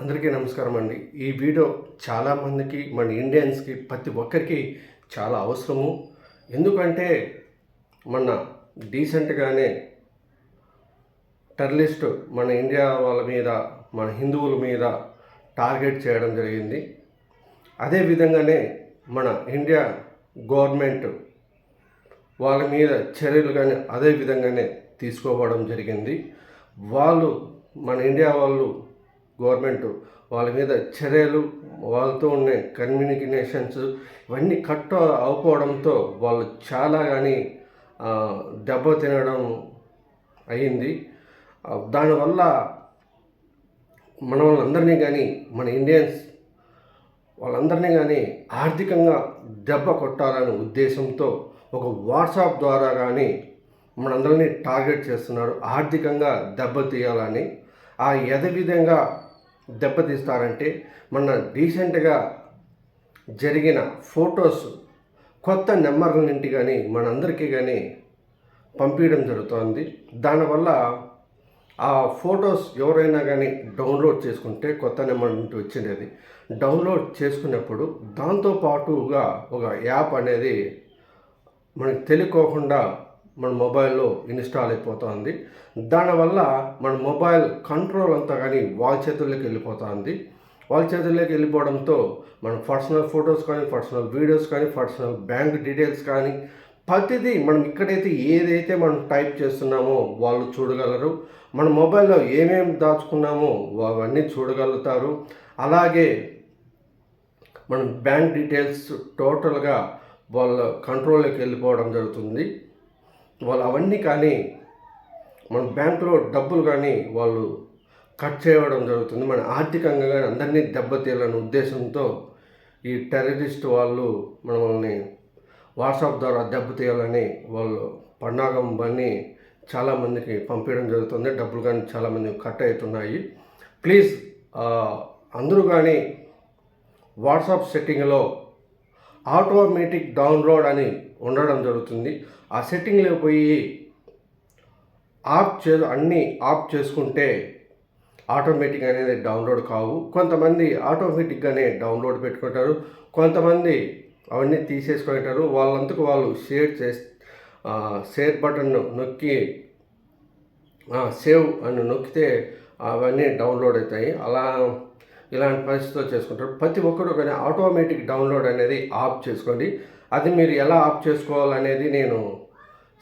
అందరికీ నమస్కారం అండి. ఈ వీడియో చాలామందికి మన ఇండియన్స్కి ప్రతి ఒక్కరికి చాలా అవసరము. ఎందుకంటే మన డీసెంట్గానే టెర్రరిస్ట్ మన ఇండియా వాళ్ళ మీద, మన హిందువుల మీద టార్గెట్ చేయడం జరిగింది. అదేవిధంగానే మన ఇండియా గవర్నమెంట్ వాళ్ళ మీద చర్యలు కానీ అదే విధంగానే తీసుకోవడం జరిగింది. వాళ్ళు మన ఇండియా వాళ్ళు గవర్నమెంట్ వాళ్ళ మీద చర్యలు, వాళ్ళతో ఉన్న కమ్యూనికేషన్స్ ఇవన్నీ కట్ అవ్వకపోవడంతో వాళ్ళు చాలా కానీ దెబ్బ తినడం అయింది. దానివల్ల మన వాళ్ళందరినీ కానీ, మన ఇండియన్స్ వాళ్ళందరినీ కానీ ఆర్థికంగా దెబ్బ కొట్టాలనే ఉద్దేశంతో ఒక వాట్సాప్ ద్వారా కానీ మనందరినీ టార్గెట్ చేస్తున్నారు. ఆర్థికంగా దెబ్బతీయాలని. ఆ విధంగా దెబ్బతీస్తారంటే మన రీసెంట్గా జరిగిన ఫొటోస్ కొత్త నెంబర్ల నుండి కానీ మనందరికీ కానీ పంపించడం జరుగుతుంది. దానివల్ల ఆ ఫొటోస్ ఎవరైనా కానీ డౌన్లోడ్ చేసుకుంటే, కొత్త నెంబర్ నుండి వచ్చినది డౌన్లోడ్ చేసుకున్నప్పుడు దాంతోపాటుగా ఒక యాప్ అనేది మనకు తెలియకోకుండా మన మొబైల్లో ఇన్స్టాల్ అయిపోతుంది. దానివల్ల మన మొబైల్ కంట్రోల్ అంతా కానీ వాళ్ళ చేతుల్లోకి వెళ్ళిపోతుంది. వాళ్ళ చేతుల్లోకి వెళ్ళిపోవడంతో మన పర్సనల్ ఫొటోస్ కానీ, పర్సనల్ వీడియోస్ కానీ, పర్సనల్ బ్యాంక్ డీటెయిల్స్ కానీ ప్రతిదీ మనం ఇక్కడైతే ఏదైతే మనం టైప్ చేస్తున్నామో వాళ్ళు చూడగలరు. మన మొబైల్లో ఏమేమి దాచుకున్నామో అవన్నీ చూడగలుగుతారు. అలాగే మన బ్యాంక్ డీటెయిల్స్ టోటల్గా వాళ్ళ కంట్రోల్లోకి వెళ్ళిపోవడం జరుగుతుంది. వాళ్ళు అవన్నీ కానీ మన బ్యాంకులో డబ్బులు కానీ వాళ్ళు కట్ చేయడం జరుగుతుంది. మన ఆర్థికంగా కానీ అందరినీ దెబ్బతీయాలనే ఉద్దేశంతో ఈ టెర్రరిస్ట్ వాళ్ళు మనల్ని వాట్సాప్ ద్వారా దెబ్బతీయాలని వాళ్ళు పన్నాగం పని చాలామందికి పంపించడం జరుగుతుంది. డబ్బులు కానీ చాలామంది కట్ అవుతున్నాయి. ప్లీజ్ అందరూ కానీ వాట్సాప్ సెట్టింగ్లో ఆటోమేటిక్ డౌన్లోడ్ అని ఉండడం జరుగుతుంది. ఆ సెట్టింగ్లో పోయి అన్నీ ఆఫ్ చేసుకుంటే ఆటోమేటిక్ అనేది డౌన్లోడ్ కావు. కొంతమంది ఆటోమేటిక్గానే డౌన్లోడ్ పెట్టుకుంటారు, కొంతమంది అవన్నీ తీసేసుకుంటారు. వాళ్ళంతకు వాళ్ళు షేర్ బటన్ నొక్కి సేవ్ అని నొక్కితే అవన్నీ డౌన్లోడ్ అవుతాయి. ఇలాంటి పరిస్థితిలో చేసుకుంటారు. ప్రతి ఒక్కరు కానీ ఆటోమేటిక్ డౌన్లోడ్ అనేది ఆఫ్ చేసుకోండి. అది మీరు ఎలా ఆఫ్ చేసుకోవాలనేది నేను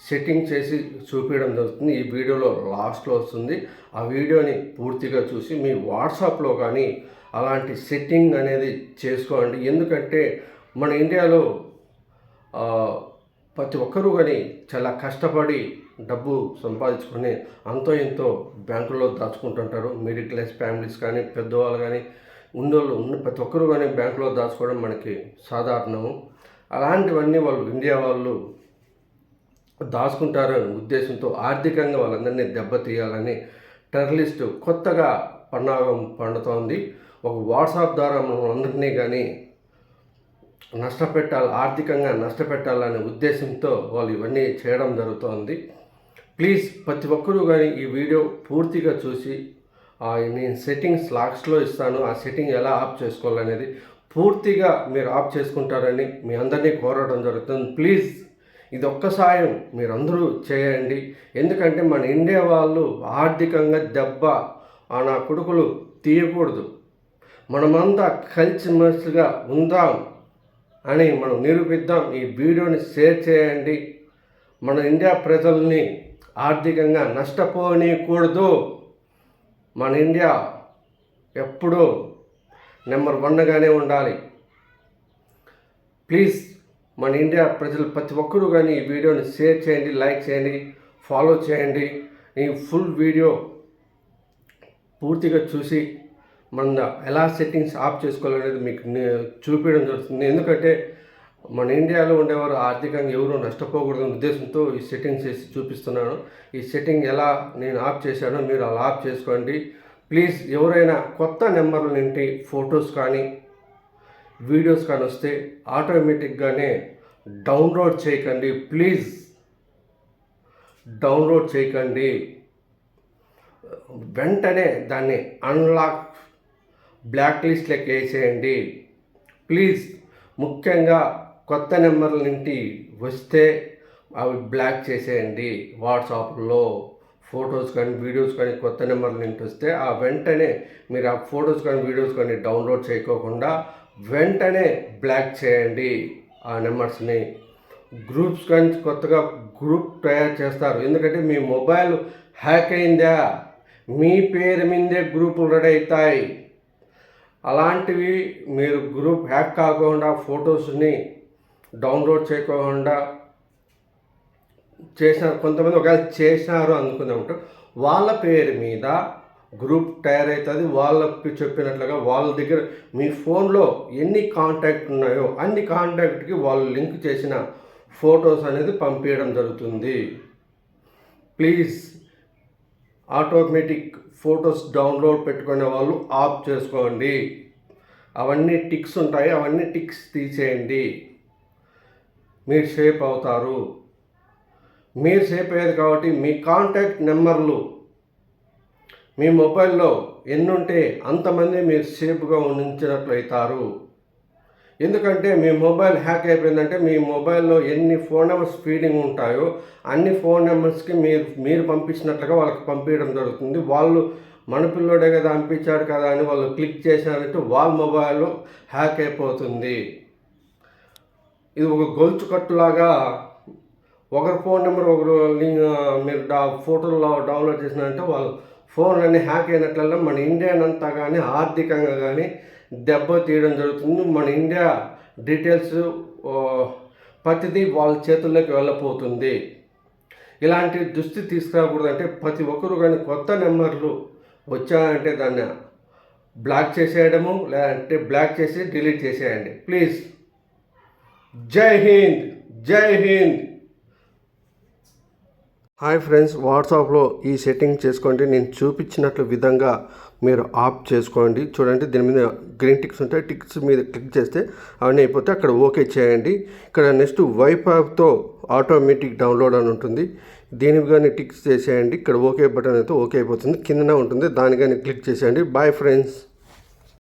సెట్టింగ్ చేసి చూపించడం జరుగుతుంది. ఈ వీడియోలో లాస్ట్లో వస్తుంది. ఆ వీడియోని పూర్తిగా చూసి మీ వాట్సాప్లో కానీ అలాంటి సెట్టింగ్ అనేది చేసుకోండి. ఎందుకంటే మన ఇండియాలో ప్రతి ఒక్కరూ కానీ చాలా కష్టపడి డబ్బు సంపాదించుకొని అంతో ఎంతో బ్యాంకుల్లో దాచుకుంటుంటారు. మిడిల్ క్లాస్ ఫ్యామిలీస్ కానీ, పెద్దవాళ్ళు కానీ, ఉన్న ప్రతి ఒక్కరూ కానీ బ్యాంకులో దాచుకోవడం మనకి సాధారణము. అలాంటివన్నీ వాళ్ళు ఇండియా వాళ్ళు దాచుకుంటారనే ఉద్దేశంతో ఆర్థికంగా వాళ్ళందరినీ దెబ్బతీయాలని టెర్రరిస్ట్ కొత్తగా పన్నాగం పండుతోంది. ఒక వాట్సాప్ ద్వారా మనం అందరినీ కానీ ఆర్థికంగా నష్టపెట్టాలనే ఉద్దేశంతో వాళ్ళు ఇవన్నీ చేయడం జరుగుతోంది. ప్లీజ్ ప్రతి ఒక్కరూ కానీ ఈ వీడియో పూర్తిగా చూసి నేను సెట్టింగ్స్ లాస్ట్లో ఇస్తాను. ఆ సెట్టింగ్ ఎలా ఆఫ్ చేసుకోవాలనేది పూర్తిగా మీరు ఆఫ్ చేసుకుంటారని మీ అందరినీ కోరడం జరుగుతుంది. ప్లీజ్ ఇది ఒక్క సాయం మీరందరూ చేయండి. ఎందుకంటే మన ఇండియా వాళ్ళు ఆర్థికంగా దెబ్బ నా కొడుకులు తీయకూడదు. మనమంతా కలిసిమెలిసిగా ఉందాం అని మనం నిరూపిద్దాం. ఈ వీడియోని షేర్ చేయండి. మన ఇండియా ప్రజల్ని ఆర్థికంగా నష్టపోనీయకూడదు. మన ఇండియా ఎప్పుడూ నెంబర్ 1గానే ఉండాలి. ప్లీజ్ మన ఇండియా ప్రజలు ప్రతి ఒక్కరూ కానీ ఈ వీడియోని షేర్ చేయండి, లైక్ చేయండి, ఫాలో చేయండి. ఈ ఫుల్ వీడియో పూర్తిగా చూసి మన ఎలా సెట్టింగ్స్ ఆఫ్ చేసుకోవాలనేది మీకు చూపించడం జరుగుతుంది. ఎందుకంటే మన ఇండియాలో ఉండేవారు ఆర్థికంగా ఎవరు నష్టపోకూడదనే ఉద్దేశంతో ఈ సెట్టింగ్స్ చేసి చూపిస్తున్నాను. ఈ సెట్టింగ్ ఎలా నేను ఆఫ్ చేశానో మీరు అలా ఆఫ్ చేసుకోండి. ప్లీజ్ ఎవరైనా కొత్త నెంబర్ల నుండి ఫొటోస్ కానీ వీడియోస్ కానీ వస్తే ఆటోమేటిక్గానే డౌన్లోడ్ చేయకండి. ప్లీజ్ డౌన్లోడ్ చేయకండి. వెంటనే దాన్ని బ్లాక్ లిస్ట్లోకి వేసేయండి. ప్లీజ్ ముఖ్యంగా కొత్త నెంబర్ల నుండి వస్తే అవి బ్లాక్ చేసేయండి. వాట్సాప్లో ఫొటోస్ కానీ వీడియోస్ కానీ కొత్త నెంబర్ల నుంచి వస్తే ఆ వెంటనే మీరు ఆ ఫొటోస్ కానీ వీడియోస్ కానీ డౌన్లోడ్ చేయకోకుండా వెంటనే బ్లాక్ చేయండి ఆ నెంబర్స్ని. గ్రూప్స్ కానీ కొత్తగా గ్రూప్ తయారు చేస్తారు. ఎందుకంటే మీ మొబైల్ హ్యాక్ అయిందా మీ పేరు మీదే గ్రూపులు రెడీ అవుతాయి. అలాంటివి మీరు గ్రూప్ హ్యాక్ కాకుండా ఫొటోస్ని డౌన్లోడ్ చేయకుండా కొంతమంది ఒకవేళ చేసినారు అనుకుందామంటే వాళ్ళ పేరు మీద గ్రూప్ తయారవుతుంది. వాళ్ళకి చెప్పినట్లుగా వాళ్ళ దగ్గర మీ ఫోన్లో ఎన్ని కాంటాక్ట్ ఉన్నాయో అన్ని కాంటాక్ట్కి వాళ్ళు లింక్ చేసిన ఫొటోస్ అనేది పంపించడం జరుగుతుంది. ప్లీజ్ ఆటోమేటిక్ ఫొటోస్ డౌన్లోడ్ పెట్టుకునే వాళ్ళు ఆఫ్ చేసుకోండి. అవన్నీ టిక్స్ ఉంటాయి, అవన్నీ టిక్స్ తీసేయండి. మీరు సేఫ్ అవుతారు. మీరు సేఫ్ అయ్యేది కాబట్టి మీ కాంటాక్ట్ నెంబర్లు మీ మొబైల్లో ఎన్నుంటే అంతమంది మీరు సేఫ్గా ఉంచినట్లు అవుతారు. ఎందుకంటే మీ మొబైల్ హ్యాక్ అయిపోయిందంటే మీ మొబైల్లో ఎన్ని ఫోన్ నెంబర్స్ ఫీడింగ్ ఉంటాయో అన్ని ఫోన్ నెంబర్స్కి మీరు పంపించినట్లుగా వాళ్ళకి పంపించడం జరుగుతుంది. వాళ్ళు మన పిల్లోడే కదా పంపించాడు కదా అని వాళ్ళు క్లిక్ చేశారంటే వాళ్ళ మొబైల్ హ్యాక్ అయిపోతుంది. ఇది ఒక గొలుసు కట్టులాగా ఒకరి ఫోన్ నెంబర్ ఒకరు మీరు ఫోటోలో డౌన్లోడ్ చేసినారంటే వాళ్ళ ఫోన్ అన్నీ హ్యాక్ అయినట్లల్లో మన ఇండియానంతా కానీ ఆర్థికంగా కానీ దెబ్బ తీయడం జరుగుతుంది. మన ఇండియా డీటెయిల్స్ ప్రతిదీ వాళ్ళ చేతుల్లోకి వెళ్ళిపోతుంది. ఇలాంటి దుస్థితి తీసుకురాకూడదంటే ప్రతి ఒక్కరు కానీ కొత్త నెంబర్లు వచ్చాయంటే దాన్ని బ్లాక్ చేసేయడము, లేదంటే బ్లాక్ చేసి డిలీట్ చేసేయండి ప్లీజ్. జై హింద్, జై హింద్. హాయ్ ఫ్రెండ్స్, వాట్సాప్లో ఈ సెట్టింగ్ చేసుకోండి. నేను చూపించినట్లు విధంగా మీరు ఆఫ్ చేసుకోండి. చూడండి, దీని మీద గ్రీన్ టిక్స్ ఉంటాయి. టిక్స్ మీద క్లిక్ చేస్తే అవన్నీ అయిపోతే అక్కడ ఓకే చేయండి. ఇక్కడ నెక్స్ట్ వైఫైతో ఆటోమేటిక్ డౌన్లోడ్ అని ఉంటుంది. దీనికి కానీ టిక్స్ చేసేయండి. ఇక్కడ ఓకే బటన్ అయితే ఓకే అయిపోతుంది. కిందనే ఉంటుంది, దాని కానీ క్లిక్ చేసేయండి. Bye friends.